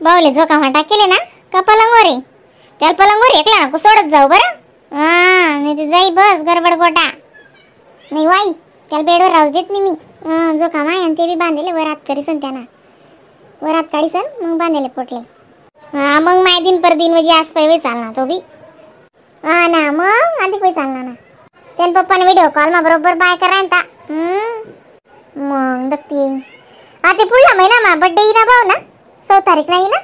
बावले झोका फाटा केले ना का पलंगवर आहे? त्याला पलंगवर एकला नको सोडत जाऊ बरं. नाही ते जाई बस गडबड गोटा नाही वाई. त्याला बेडवर राहू देत नाही मी. झोका माय आणि ते बी बांधले वरात करीसन त्यांना वरात काढीसन मग बांधले पोटले. मग माय दिन पर दिन म्हणजे आज पैवे चालणार तो बी. ना मग आधी काही चालणार ना. त्यान पप्पाने व्हिडिओ कॉल मा बरोबर बाय करायला. मग दक्ती ते पुढला महिना मा बड्डे येईना भाऊ ना 6 तारीख नाही ना.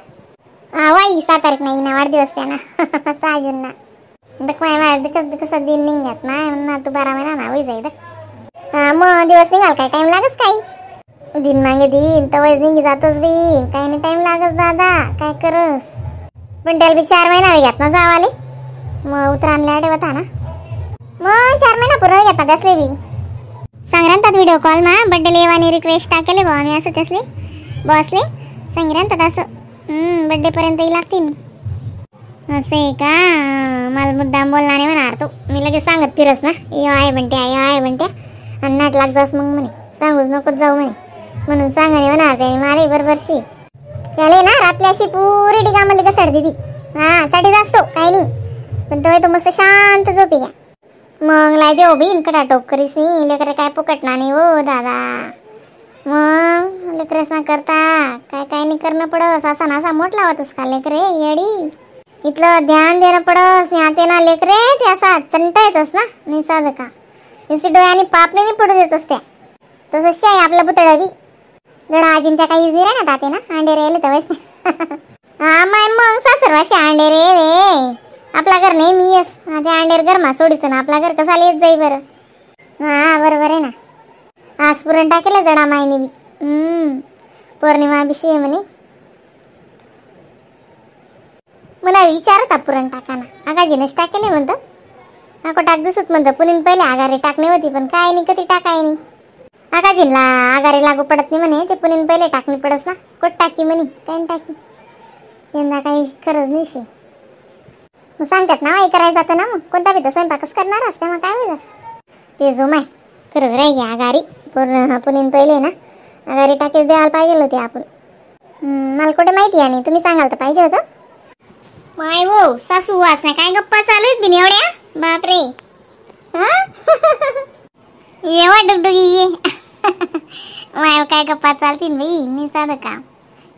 वाई 6 तारीख नाही ना वाढदिवस त्यांना 6 जून ना. दक माय कसं दिन निघत ना म्हणून तू 12 महिना ना होई जाई दक. मग दिवस निघाल काय टाइम लागस काही दिन मागे दिन तर निघी जातोच बी काही नाही टाइम लागस दादा काय करस. पण त्याला बी 4 महिना होई घेत ना जावाले. मग उतरानले आठवता ना मग 4 महिना पूर्ण घेतात त्यासले बी. संक्रांतात व्हिडिओ कॉल मा बड्डे लेवानी रिक्वेस्ट टाकेले भाऊ आम्ही असं त्यासले बॉसले संक्रांतात असं बड्डे पर्यंत लागतील असं आहे का. मला मुद्दाम बोलला नाही म्हणणार तो. मी लगेच सांगत फिरस ना यो आहे म्हणत्या आणि नाट लाग जास मग म्हणे सांगूच नकोच जाऊ म्हणे म्हणून सांगाने म्हणणार त्याने मारे बरोबरशी त्याला ना रात्ल्याशी पुरी डिगामली का सड दिदी. साठी जास्तो काही नाही पण तो मस्त शांत झोपी घ्या. मग लाई देऊ बीन कडा टोक करीस मी लेकर काय फुकटना नाही हो दादा. मग लेकरेस ना करता काय काय नाही करणं पडस असा नासा मोठला होतस का लेकरे येडी. इथलं ध्यान देणं पडस ते ना लेकरे ते असा चंटा येतस ना नाही साधं का नुसती डोळ्याने पापणे नाही पडू देतस त्या. तसंच आहे आपलं पुतळा बी जरा आजीन त्या काही इझी ना ताते ना अंडे रेले तर वैस माय मग सासरवाशी अंडे रे आपला घर नाही मी येस ते अंडेर घर मा सोडीस ना आपला घर कसा येत जाई बरं. बरोबर आहे ना. आज पुरण टाकेलं जडा मायने बी पौर्णिमा विषय म्हणे मला विचारता पुरण टाकाना आगाजीनच टाकेले म्हणतं. ako टाक दिसत म्हणतं पुनीन पहिले आगारे टाकणे होती पण काय नाही कधी टाकाय नाही. आगाजीनला आगारे लागू पडत नाही म्हणे ते पुनीन पहिले टाकणी पडस ना कोट टाकी म्हणे काय टाकी यंदा काही खरंच नाही. मग सांगतात ना आई करायचं जातं ना मग कोणता बी तर स्वयंपाकच करणार असते मग काय होईलस ते जो माय खरंच राही घ्या आगारी पुनीन पहिले ना आगारी टाकीच द्यायला पाहिजे होते आपण. मला कुठे माहिती आणि तुम्ही सांगाल तर पाहिजे होतं. माय हो सासू वास नाही काय गप्पा चालू आहेत बिन एवढ्या बापरे. येवा डुगडुगी ये माय काय गप्पा चालतील बाई मी साधं काम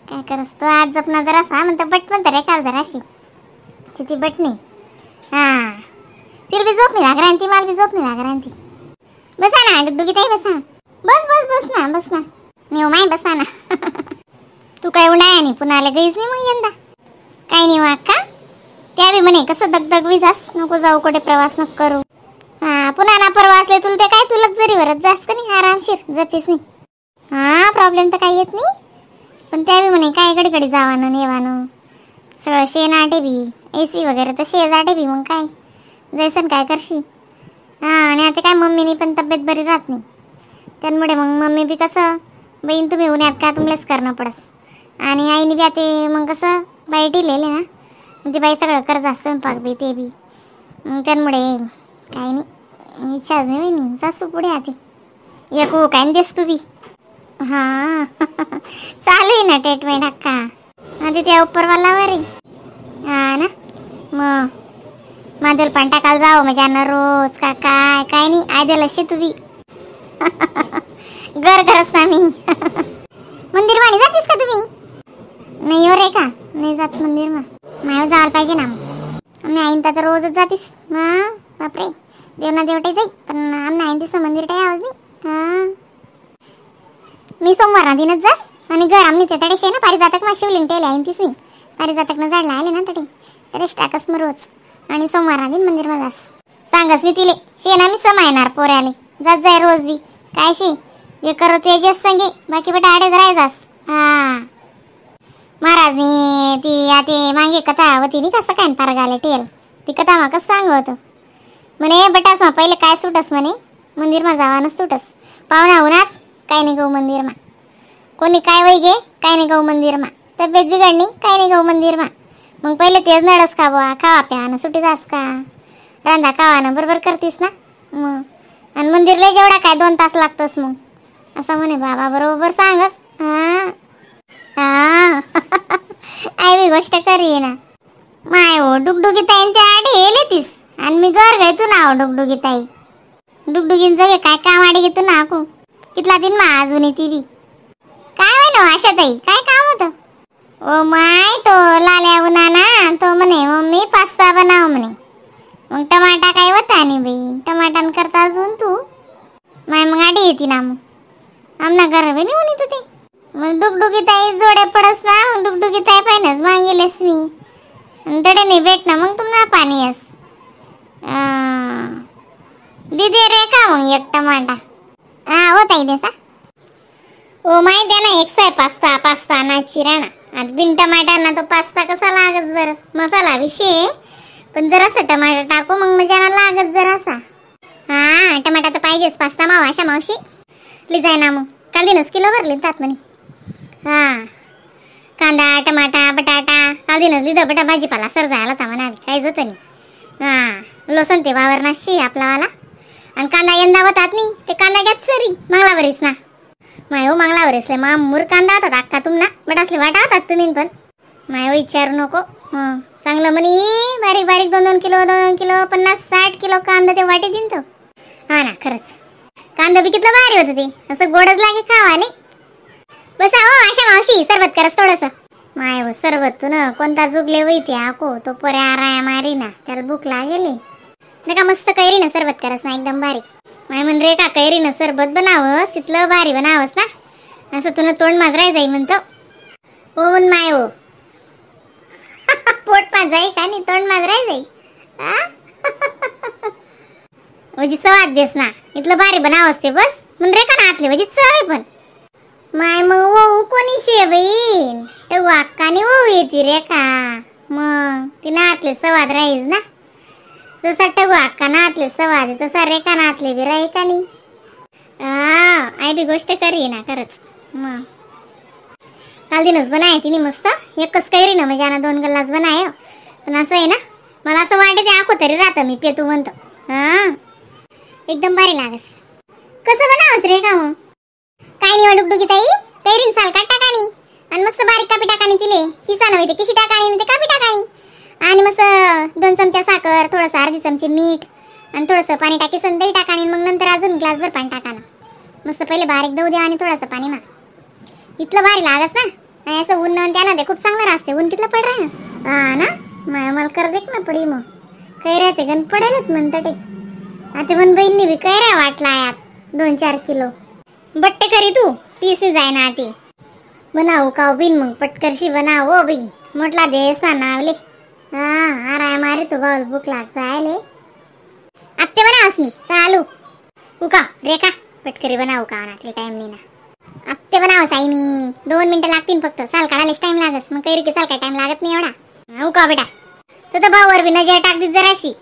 काय करस तो आज जपना जरासा म्हणतं बट म्हणतं रे काल जराशी ती बटणी तिला बी झोप नाही लाग रांती मला बी झोप नाही लाग रांती. बसा ना डुगडुगी ताई बसा बस ना नेऊ माय बसा ना. तू काय उन्हाळ्या नाही पुन्हा आले गईस नाही मग यंदा काही नाही वाग का त्या बी म्हणे कसं दगदग विजास नको जाऊ कुठे प्रवास नको करू. पुन्हा ना प्रवासले तुला ते काय तू लक्झरीवरच जास का नाही आरामशीर जपीस नाही. प्रॉब्लेम तर काही येत नाही पण त्या बी म्हणे काय घडी जावानं नेवानं सगळं शेण आटे बी AC वगैरे तर शेज आटे बी मग काय जैसन काय करशी. आणि आता काय मम्मीनी पण तब्येत बरी राहत नाही त्यामुळे मग मम्मी बी कसं बहीण तुम्ही उन्हात का तुम्हालाच करणं पडस आणि आईने बी आता मग कसं बाई दिलेले ना म्हणजे बाई सगळं कर्ज स्वयंपाक बी ते बी त्यामुळे काही नाही इच्छाच नाही बहिणी सासू पुढे आते एक हो काय देस तू बी. चालू आहे ना ट्रीटमेंट हक्का आधी त्या उपरवालावर ना मग माझं पण टाकायला जावं म्हणजे अन्न रोज का काय काय नाही आयद्याला शे तू बी घरच ना मी मंदिर वाणी जातेस का तुम्ही नाही हो रे का नाही जात मंदिर मला जायला पाहिजे ना आम्ही आईन तर रोजच जातीस बापरे देवना देवटे जाई पण आम्ही आईन दिसतं मंदिर काही आवाज नाही. मी सोमवार ना दिनच जास आणि घर आम्ही त्याकडे शे ना पारिजातक मा शिवलिंग टेले आईन तीस मी पारिजातक ना झाडला आले ना तडेच टाकस मग रोज आणि सोमवार ना दिन मंदिर मध्ये जास सांगस मी तिले शेना मी समायणार पोऱ्याले जात जाय रोज बी काय शे जे करो तेजस संगे बाकी बेटा आडेच राहायचास. महाराजनी ती आते मागे कथा होती नाही कसं काय पारगाले टेल ती कथा मा कसं सांग होतं म्हणे बटास मा पहिले काय सुटस म्हणे मंदिर मा जावानच सुटस पाहुणा उन्हात काय नाही गहू मंदिर मा कोणी काय वय गे काय नाही गहू मंदिर मा तब्येत बिघडणी काय नाही गहू मंदिर मा मग पहिले तेच नळस का बुवा खावा प्यानं सुटी जास का रांधा खावानं बरोबर करतीस ना मग आणि मंदिरला जेवढा काय 2 तास लागतोस मग असं म्हणे बाबा बरोबर सांगस. आई बी गोष्ट करी ना माय हो डुगडुगी ताईंच्या आडे येले तीस आणि मी घर घेतो ना हो डुगडुगी ताई डुगडुगीन जगे काय काम आडी घेतो ना आकू कितला दिन मा अजून ती बी काय होय ना आशा ताई काय काम होतं ओ माय तो लाल्या उन्हा ना तो म्हणे मम्मी पास्ता बनाव म्हणे मग टमाटा काय होता नाही बाई टमाटान करता अजून तू माय मग आडी येते ना मग आमना घर बी नाही म्हणे तू ते मग डुगडुगी ताई जोडे पडस ना डुगडुगी ताई पाहिनच मागेलेस मी तडे नाही भेट ना मग तुम्हाला पाणी यस दीदी रे का मग एक टमाटा होता ही देसा ओ माय द्या ना एक साय पास्ता नाची राणा आता बिन टमाटा ना तो पास्ता कसा लागत बरं मसाला विषय पण जरासा टमाटा टाकू मग मजाना लागत जरासा हा टमाटा तर पाहिजेच पास्ता माव अशा मावशी लिजाय ना मग काल दिनच किलो भरले तात म्हणे हा कांदा टमाटा बटाटा काल दिनच लिदा बटा भाजीपाला सर जायला तर म्हणा काहीच होतं नाही हा लसूण ते वावर नाशी आपलावाला आणि कांदा यंदा होतात नाही ते कांदा घ्यात सरी मंगळावरीच ना माय हो मंगळावरीच मा मूर कांदा होतात अक्का तुमना बट असले वाटा होतात तुम्ही पण माय हो विचारू नको चांगलं म्हणे बारीक बारीक 2-2 किलो 2 किलो 50-60 किलो कांदा ते वाटे देईन तो हा ना खरंच कांदा बी कितलं भारी होतं ते असं गोडच लागे खावाले बस हो आशा मावशी सरबत करस थोडस माय हो सरबत तू ना कोणता जुगले वैते आको तो परे आराया मारी ना त्याला भूक लागेले नका मस्त कैरी ना सरबत करस ना एकदम भारी माय म्हण रे का कैरी ना सरबत बनावस इतलं भारी बनावस ना असं तुला तोंड माजराय जाई म्हणतो हो म्हण माय हो पोट पा जाई का नाही तोंड माजराय जाई वजी स्वाद देस ना इतलं भारी बनावस ते बस म्हण रे का ना आतले वजी सवय पण माय मग वो कोणी शे बहीण हे वाक्कानी वो येते रे का मग ती नातले सवाद राहीस ना जसा टगू अक्का नातले सवाद तसा रे का नातले बी राही का नाही आई बी गोष्ट करी ना खरंच मग काल दिनच बनाय तिने मस्त एकच कैरी ना म्हणजे 2 गल्लाच बनाय पण असं आहे ना मला असं वाटते आखो तरी राहतं मी पेतू म्हणतो एकदम भारी लागस कसं बनावस रे का मग काय नाही डुगडुगी ताई कैरीन साल का टाकानी आणि मस्त बारीक कापी टाकानी तिले किसान होते किशी टाकानी ते कापी टाकानी आणि मस्त 2 चमचा साखर थोडंसं अर्धी चमची मीठ आणि थोडंसं पाणी टाकी दही टाकानी मग नंतर अजून ग्लासभर पाणी टाकाना मस्त पहिले बारीक देऊ द्या आणि थोडंसं पाणी मा इतलं भारी लागस ना आणि असं ऊन त्यानं ते खूप चांगलं राहते ऊन कितलं पड राह ना मला कर देख ना पडी मग कैऱ्या ते गण पडेलच म्हणतं ते आता पण बहिणी बी कैऱ्या वाटला यात 2-4 किलो बट्टे करी तू पीसी जाय ना ती बनावू का बिन मग पटकरशी बनावो बिन म्हटला देस नावले आराय मारे तो बाउल भूक लाग जायले आत्ते बनावस मी चालू उका रेखा पटकरी बनावू का नातले टाइम नाही ना आत्ते बनावस आई मी 2 मिनिटं लागतील फक्त साल काढायलाच टाइम लागस मग कैरी की साल काय टाइम लागत नाही एवढा उका बेटा तो तर भाऊवर बी नजर टाक दी जराशी